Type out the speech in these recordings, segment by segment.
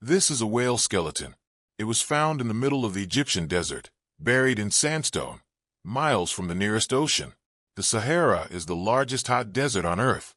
This is a whale skeleton. It was found in the middle of the Egyptian desert, buried in sandstone, miles from the nearest ocean. The Sahara is the largest hot desert on Earth.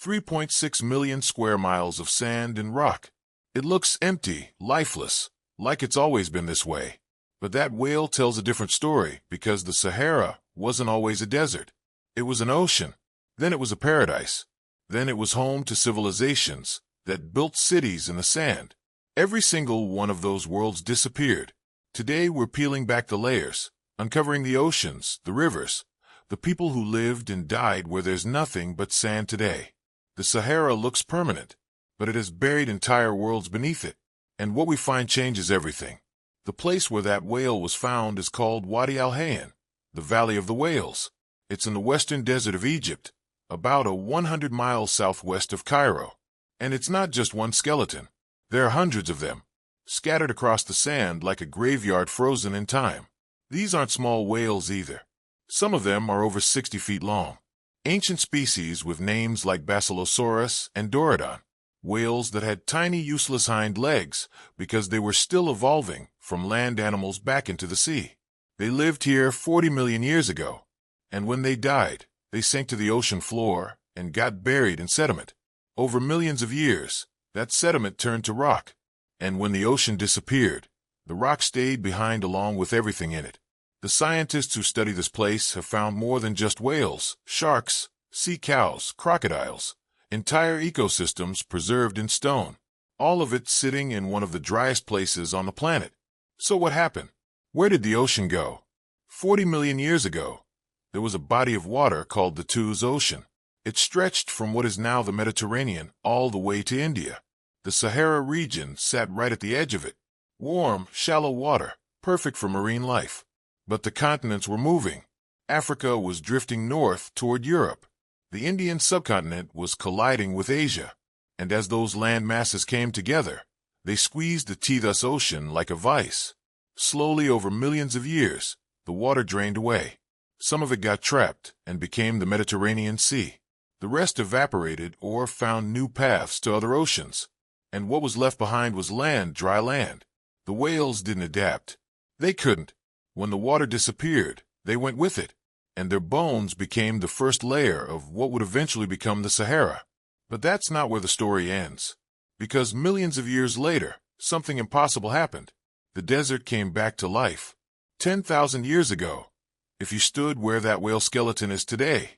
3.6 million square miles of sand and rock. It looks empty, lifeless, like it's always been this way. But that whale tells a different story because the Sahara wasn't always a desert. It was an ocean. Then it was a paradise. Then it was home to civilizations that built cities in the sand. Every single one of those worlds disappeared. Today we're peeling back the layers, uncovering the oceans, the rivers, the people who lived and died where there's nothing but sand today. The Sahara looks permanent, but it has buried entire worlds beneath it. And what we find changes everything. The place where that whale was found is called Wadi al-Hayyan, the Valley of the Whales. It's in the western desert of Egypt, about 100 miles southwest of Cairo. And it's not just one skeleton. There are hundreds of them, scattered across the sand like a graveyard frozen in time. These aren't small whales either. Some of them are over 60 feet long. Ancient species with names like Basilosaurus and Dorodon. Whales that had tiny useless hind legs because they were still evolving from land animals back into the sea. They lived here 40 million years ago, and when they died, they sank to the ocean floor and got buried in sediment. Over millions of years, that sediment turned to rock, and when the ocean disappeared, the rock stayed behind along with everything in it. The scientists who study this place have found more than just whales, sharks, sea cows, crocodiles, entire ecosystems preserved in stone, all of it sitting in one of the driest places on the planet. So what happened? Where did the ocean go? 40 million years ago, there was a body of water called the Tuz Ocean. It stretched from what is now the Mediterranean all the way to India. The Sahara region sat right at the edge of it. Warm, shallow water, perfect for marine life. But the continents were moving. Africa was drifting north toward Europe. The Indian subcontinent was colliding with Asia. And as those land masses came together, they squeezed the Tethys Ocean like a vice. Slowly over millions of years, the water drained away. Some of it got trapped and became the Mediterranean Sea. The rest evaporated or found new paths to other oceans. And what was left behind was land, dry land. The whales didn't adapt. They couldn't. When the water disappeared, they went with it, and their bones became the first layer of what would eventually become the Sahara. But that's not where the story ends. Because millions of years later, something impossible happened. The desert came back to life. 10,000 years ago, if you stood where that whale skeleton is today,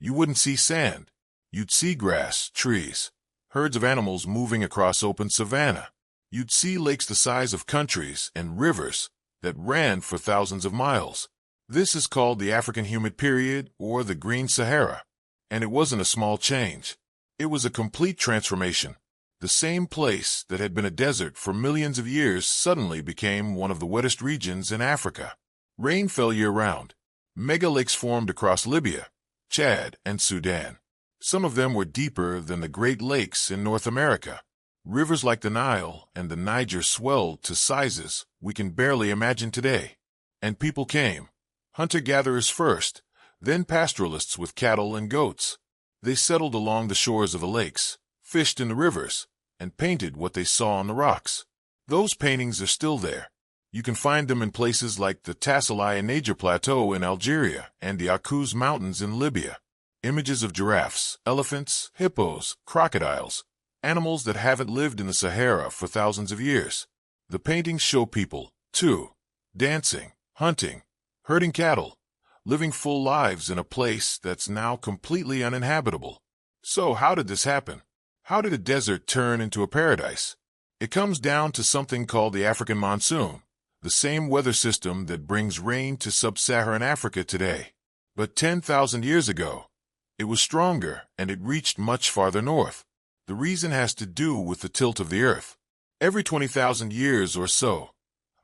you wouldn't see sand. You'd see grass, trees, herds of animals moving across open savanna. You'd see lakes the size of countries and rivers that ran for thousands of miles. This is called the African Humid Period or the Green Sahara. And it wasn't a small change. It was a complete transformation. The same place that had been a desert for millions of years suddenly became one of the wettest regions in Africa. Rain fell year-round. Mega lakes formed across Libya, Chad, and Sudan. Some of them were deeper than the Great Lakes in North America. Rivers like the Nile and the Niger swelled to sizes we can barely imagine today. And people came, hunter-gatherers first, then pastoralists with cattle and goats. They settled along the shores of the lakes, fished in the rivers, and painted what they saw on the rocks. Those paintings are still there. You can find them in places like the Tassili Niger Plateau in Algeria and the Akuz Mountains in Libya. Images of giraffes, elephants, hippos, crocodiles, animals that haven't lived in the Sahara for thousands of years. The paintings show people, too, dancing, hunting, herding cattle, living full lives in a place that's now completely uninhabitable. So how did this happen? How did a desert turn into a paradise? It comes down to something called the African monsoon, the same weather system that brings rain to sub-Saharan Africa today. But 10,000 years ago, it was stronger and it reached much farther north. The reason has to do with the tilt of the Earth. Every 20,000 years or so,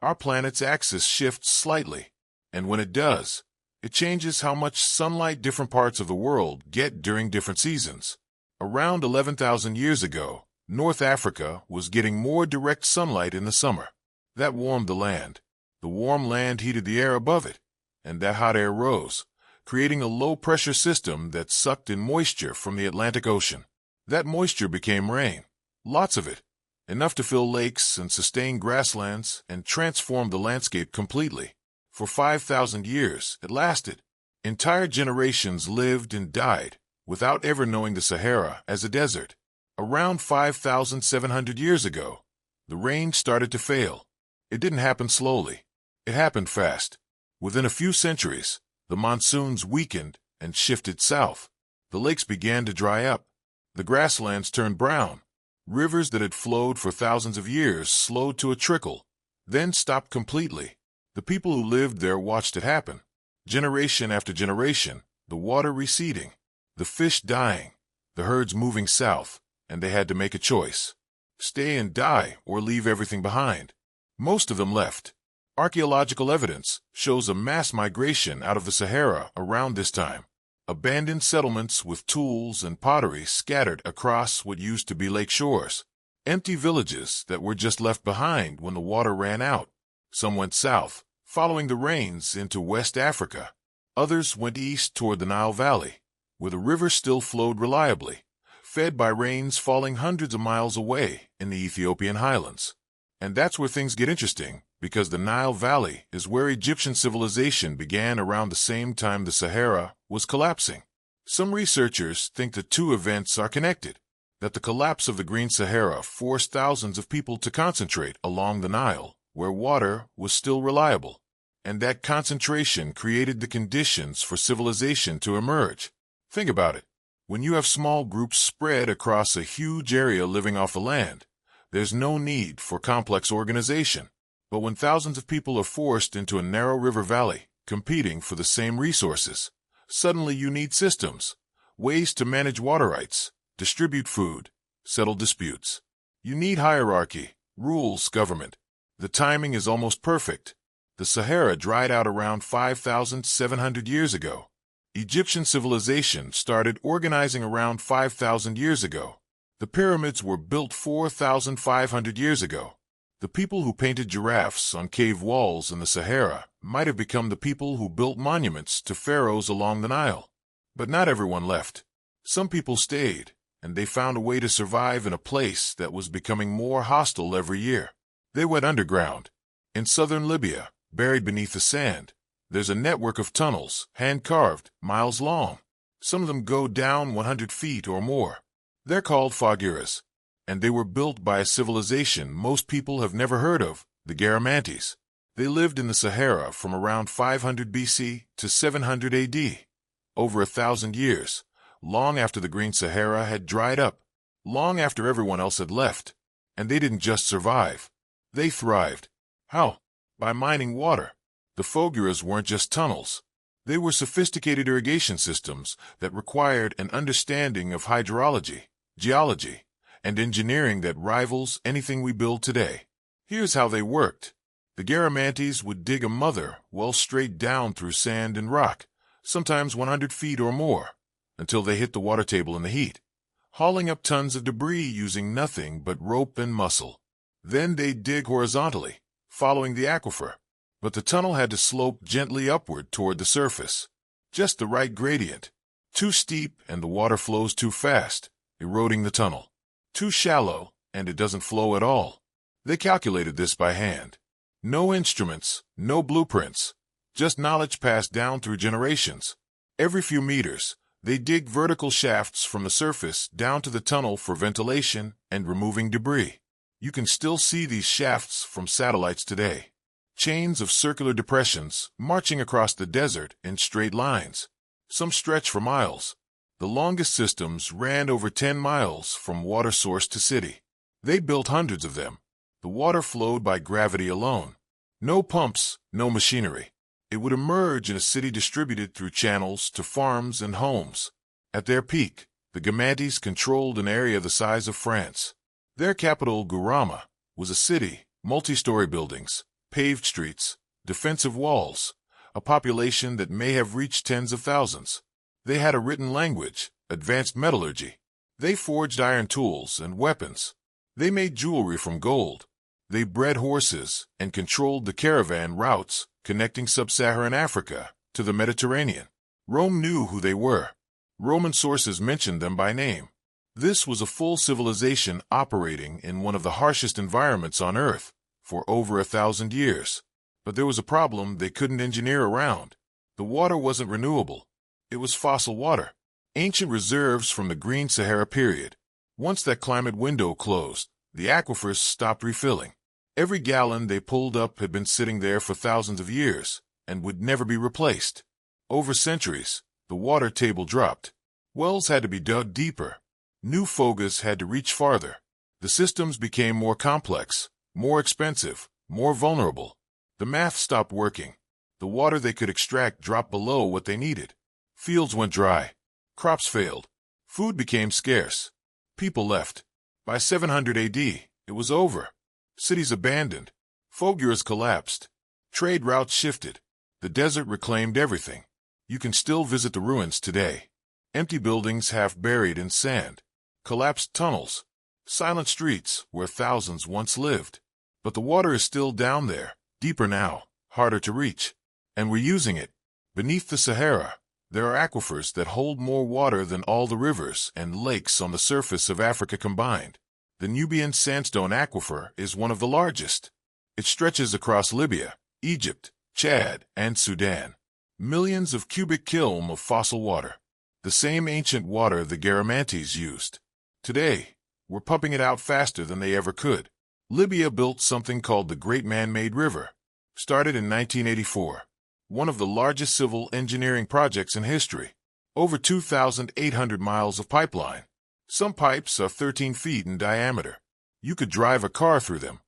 our planet's axis shifts slightly, and when it does, it changes how much sunlight different parts of the world get during different seasons. Around 11,000 years ago, North Africa was getting more direct sunlight in the summer. That warmed the land. The warm land heated the air above it, and that hot air rose, creating a low-pressure system that sucked in moisture from the Atlantic Ocean. That moisture became rain, lots of it, enough to fill lakes and sustain grasslands and transform the landscape completely. For 5,000 years, it lasted. Entire generations lived and died without ever knowing the Sahara as a desert. Around 5,700 years ago, the rain started to fail. It didn't happen slowly. It happened fast. Within a few centuries, the monsoons weakened and shifted south. The lakes began to dry up. The grasslands turned brown. Rivers that had flowed for thousands of years slowed to a trickle, then stopped completely. The people who lived there watched it happen. Generation after generation, the water receding, the fish dying, the herds moving south, and they had to make a choice. Stay and die or leave everything behind. Most of them left. Archaeological evidence shows a mass migration out of the Sahara around this time. Abandoned settlements with tools and pottery scattered across what used to be lake shores. Empty villages that were just left behind when the water ran out. Some went south, following the rains into West Africa. Others went east toward the Nile Valley, where the river still flowed reliably, fed by rains falling hundreds of miles away in the Ethiopian highlands. And that's where things get interesting, because the Nile Valley is where Egyptian civilization began around the same time the Sahara was collapsing. Some researchers think the two events are connected, that the collapse of the Green Sahara forced thousands of people to concentrate along the Nile, where water was still reliable, and that concentration created the conditions for civilization to emerge. Think about it. When you have small groups spread across a huge area living off the land, there's no need for complex organization. But when thousands of people are forced into a narrow river valley, competing for the same resources, suddenly you need systems, ways to manage water rights, distribute food, settle disputes. You need hierarchy, rules, government. The timing is almost perfect. The Sahara dried out around 5,700 years ago. Egyptian civilization started organizing around 5,000 years ago. The pyramids were built 4,500 years ago. The people who painted giraffes on cave walls in the Sahara might have become the people who built monuments to pharaohs along the Nile. But not everyone left. Some people stayed, and they found a way to survive in a place that was becoming more hostile every year. They went underground. In southern Libya, buried beneath the sand, there's a network of tunnels, hand-carved, miles long. Some of them go down 100 feet or more. They're called Foggiras, and they were built by a civilization most people have never heard of, the Garamantes. They lived in the Sahara from around 500 BC to 700 AD, over 1,000 years, long after the Green Sahara had dried up, long after everyone else had left. And they didn't just survive. They thrived. How? By mining water. The Foggiras weren't just tunnels. They were sophisticated irrigation systems that required an understanding of hydrology, geology, and engineering that rivals anything we build today. Here's how they worked. The Garamantes would dig a mother well straight down through sand and rock, sometimes 100 feet or more, until they hit the water table in the heat, hauling up tons of debris using nothing but rope and muscle. Then they'd dig horizontally, following the aquifer, but the tunnel had to slope gently upward toward the surface. Just the right gradient. Too steep and the water flows too fast, eroding the tunnel. Too shallow and it doesn't flow at all. They calculated this by hand. No instruments, no blueprints, just knowledge passed down through generations. Every few meters, they dig vertical shafts from the surface down to the tunnel for ventilation and removing debris. You can still see these shafts from satellites today. Chains of circular depressions marching across the desert in straight lines. Some stretch for miles. The longest systems ran over 10 miles from water source to city. They built hundreds of them. The water flowed by gravity alone. No pumps, no machinery. It would emerge in a city distributed through channels to farms and homes. At their peak, the Garamantes controlled an area the size of France. Their capital, Gurama, was a city, multi-story buildings, paved streets, defensive walls, a population that may have reached tens of thousands. They had a written language, advanced metallurgy. They forged iron tools and weapons. They made jewelry from gold. They bred horses and controlled the caravan routes connecting sub-Saharan Africa to the Mediterranean. Rome knew who they were. Roman sources mentioned them by name. This was a full civilization operating in one of the harshest environments on Earth for over 1,000 years. But there was a problem they couldn't engineer around. The water wasn't renewable. It was fossil water, ancient reserves from the Green Sahara period. Once that climate window closed, the aquifers stopped refilling. Every gallon they pulled up had been sitting there for thousands of years and would never be replaced. Over centuries, the water table dropped. Wells had to be dug deeper. New fogas had to reach farther. The systems became more complex, more expensive, more vulnerable. The math stopped working. The water they could extract dropped below what they needed. Fields went dry. Crops failed. Food became scarce. People left. By 700 AD, it was over. Cities abandoned. Foguras collapsed. Trade routes shifted. The desert reclaimed everything. You can still visit the ruins today. Empty buildings half buried in sand. Collapsed tunnels. Silent streets where thousands once lived. But the water is still down there, deeper now, harder to reach. And we're using it. Beneath the Sahara, there are aquifers that hold more water than all the rivers and lakes on the surface of Africa combined. The Nubian Sandstone Aquifer is one of the largest. It stretches across Libya, Egypt, Chad, and Sudan. Millions of cubic kilm of fossil water. The same ancient water the Garamantes used. Today, we're pumping it out faster than they ever could. Libya built something called the Great Man-Made River. Started in 1984. One of the largest civil engineering projects in history. Over 2,800 miles of pipeline. Some pipes are 13 feet in diameter. You could drive a car through them.